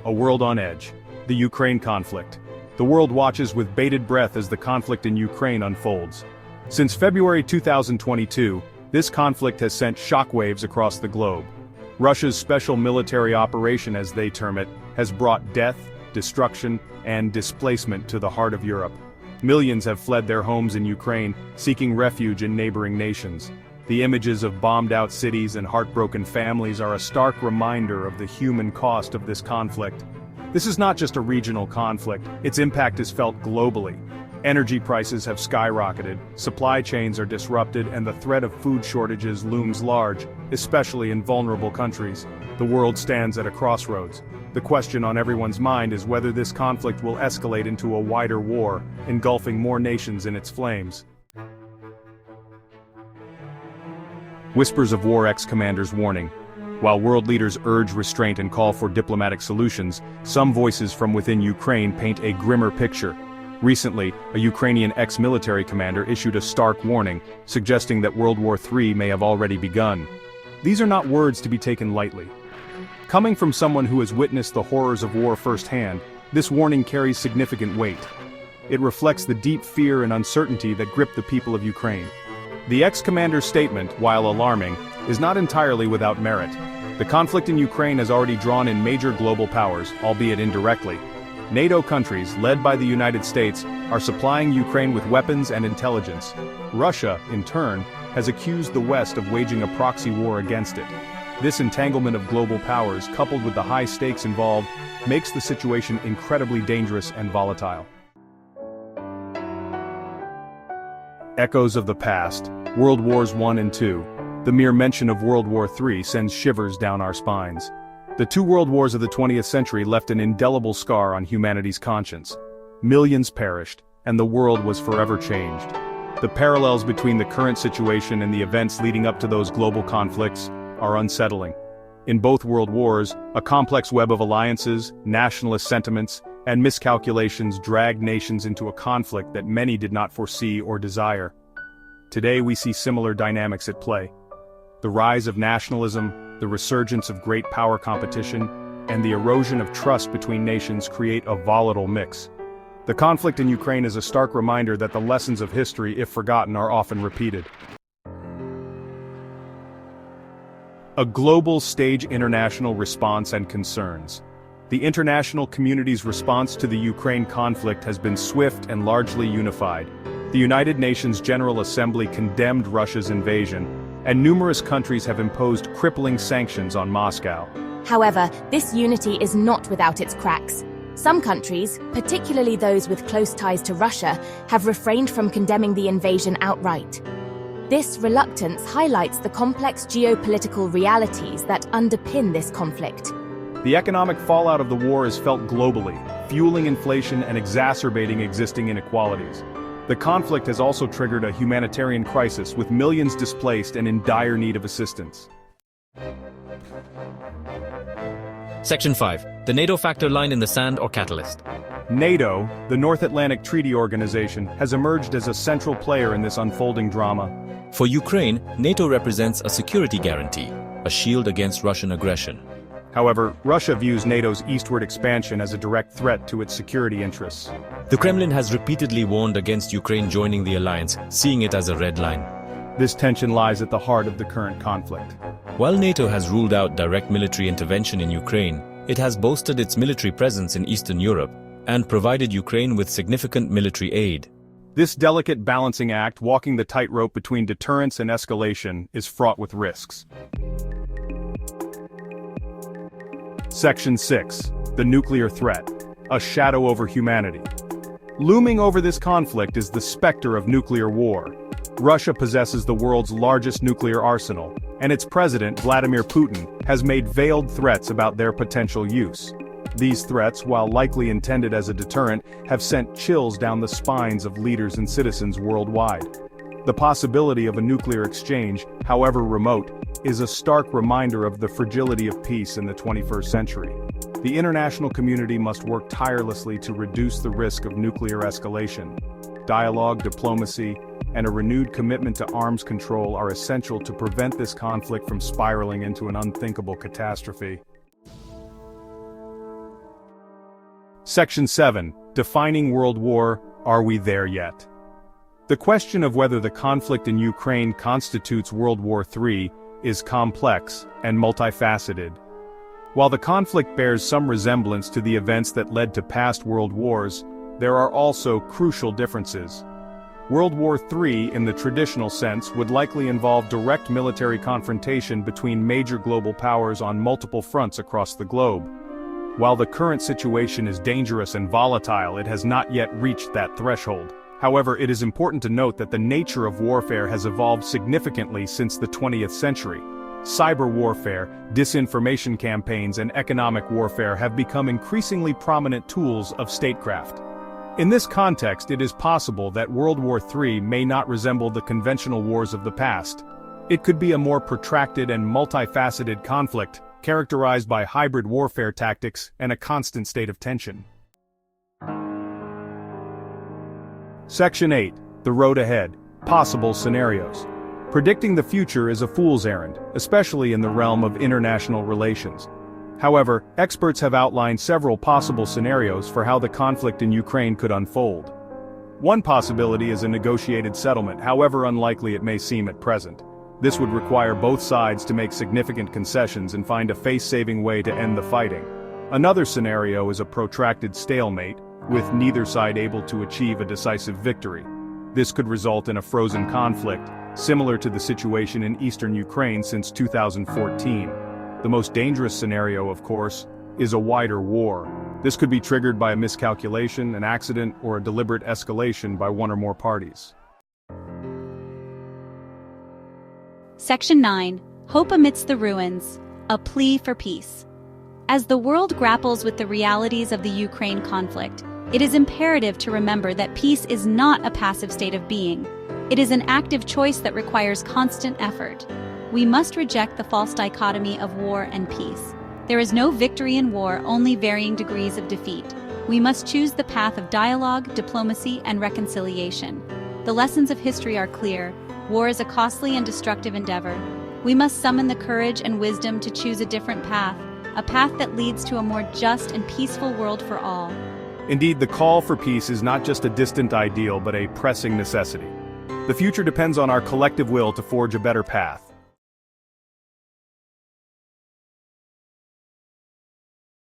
A world on edge. The Ukraine conflict. The world watches with bated breath as the conflict in Ukraine unfolds. Since February 2022, this conflict has sent shockwaves across the globe. Russia's special military operation, as they term it, has brought death, destruction, and displacement to the heart of Europe. Millions have fled their homes in Ukraine, seeking refuge in neighboring nations. The images of bombed-out cities and heartbroken families are a stark reminder of the human cost of this conflict. This is not just a regional conflict, its impact is felt globally. Energy prices have skyrocketed, supply chains are disrupted, and the threat of food shortages looms large, especially in vulnerable countries. The world stands at a crossroads. The question on everyone's mind is whether this conflict will escalate into a wider war, engulfing more nations in its flames. Whispers of war ex-commanders warning. While world leaders urge restraint and call for diplomatic solutions, some voices from within Ukraine paint a grimmer picture. Recently, a Ukrainian ex-military commander issued a stark warning, suggesting that World War III may have already begun. These are not words to be taken lightly. Coming from someone who has witnessed the horrors of war firsthand, this warning carries significant weight. It reflects the deep fear and uncertainty that grip the people of Ukraine. The ex-commander's statement, while alarming, is not entirely without merit. The conflict in Ukraine has already drawn in major global powers, albeit indirectly. NATO countries, led by the United States, are supplying Ukraine with weapons and intelligence. Russia, in turn, has accused the West of waging a proxy war against it. This entanglement of global powers, coupled with the high stakes involved, makes the situation incredibly dangerous and volatile. Echoes of the past, World Wars I and II. The mere mention of World War III sends shivers down our spines. The two world wars of the 20th century left an indelible scar on humanity's conscience. Millions perished, and the world was forever changed. The parallels between the current situation and the events leading up to those global conflicts are unsettling. In both world wars, a complex web of alliances, nationalist sentiments, and miscalculations dragged nations into a conflict that many did not foresee or desire. Today we see similar dynamics at play. The rise of nationalism, the resurgence of great power competition, and the erosion of trust between nations create a volatile mix. The conflict in Ukraine is a stark reminder that the lessons of history, if forgotten, are often repeated. A global stage international response and concerns. The international community's response to the Ukraine conflict has been swift and largely unified. The United Nations General Assembly condemned Russia's invasion, and numerous countries have imposed crippling sanctions on Moscow. However, this unity is not without its cracks. Some countries, particularly those with close ties to Russia, have refrained from condemning the invasion outright. This reluctance highlights the complex geopolitical realities that underpin this conflict. The economic fallout of the war is felt globally, fueling inflation and exacerbating existing inequalities. The conflict has also triggered a humanitarian crisis with millions displaced and in dire need of assistance. Section 5. The NATO factor line in the sand or catalyst. NATO, the North Atlantic Treaty Organization, has emerged as a central player in this unfolding drama. For Ukraine, NATO represents a security guarantee, a shield against Russian aggression. However, Russia views NATO's eastward expansion as a direct threat to its security interests. The Kremlin has repeatedly warned against Ukraine joining the alliance, seeing it as a red line. This tension lies at the heart of the current conflict. While NATO has ruled out direct military intervention in Ukraine, it has boasted its military presence in Eastern Europe and provided Ukraine with significant military aid. This delicate balancing act, walking the tightrope between deterrence and escalation, is fraught with risks. Section 6. The nuclear threat. A shadow over humanity. Looming over this conflict is the specter of nuclear war. Russia possesses the world's largest nuclear arsenal, and its president, Vladimir Putin, has made veiled threats about their potential use. These threats, while likely intended as a deterrent, have sent chills down the spines of leaders and citizens worldwide. The possibility of a nuclear exchange, however remote, is a stark reminder of the fragility of peace in the 21st century. The international community must work tirelessly to reduce the risk of nuclear escalation. Dialogue, diplomacy, and a renewed commitment to arms control are essential to prevent this conflict from spiraling into an unthinkable catastrophe. Section 7. Defining World War, are we there yet? The question of whether the conflict in Ukraine constitutes World War III is complex and multifaceted. While the conflict bears some resemblance to the events that led to past world wars, there are also crucial differences. World War III, in the traditional sense, would likely involve direct military confrontation between major global powers on multiple fronts across the globe. While the current situation is dangerous and volatile, it has not yet reached that threshold. However, it is important to note that the nature of warfare has evolved significantly since the 20th century. Cyber warfare, disinformation campaigns, and economic warfare have become increasingly prominent tools of statecraft. In this context, it is possible that World War III may not resemble the conventional wars of the past. It could be a more protracted and multifaceted conflict, characterized by hybrid warfare tactics and a constant state of tension. Section 8. The Road Ahead. Possible Scenarios. Predicting the future is a fool's errand, especially in the realm of international relations. However, experts have outlined several possible scenarios for how the conflict in Ukraine could unfold. One possibility is a negotiated settlement, however unlikely it may seem at present. This would require both sides to make significant concessions and find a face-saving way to end the fighting. Another scenario is a protracted stalemate, with neither side able to achieve a decisive victory. This could result in a frozen conflict, similar to the situation in eastern Ukraine since 2014. The most dangerous scenario, of course, is a wider war. This could be triggered by a miscalculation, an accident, or a deliberate escalation by one or more parties. Section 9. Hope Amidst the Ruins. A Plea for Peace. As the world grapples with the realities of the Ukraine conflict, it is imperative to remember that peace is not a passive state of being. It is an active choice that requires constant effort. We must reject the false dichotomy of war and peace. There is no victory in war, only varying degrees of defeat. We must choose the path of dialogue, diplomacy, and reconciliation. The lessons of history are clear. War is a costly and destructive endeavor. We must summon the courage and wisdom to choose a different path, a path that leads to a more just and peaceful world for all. Indeed, the call for peace is not just a distant ideal but a pressing necessity. The future depends on our collective will to forge a better path.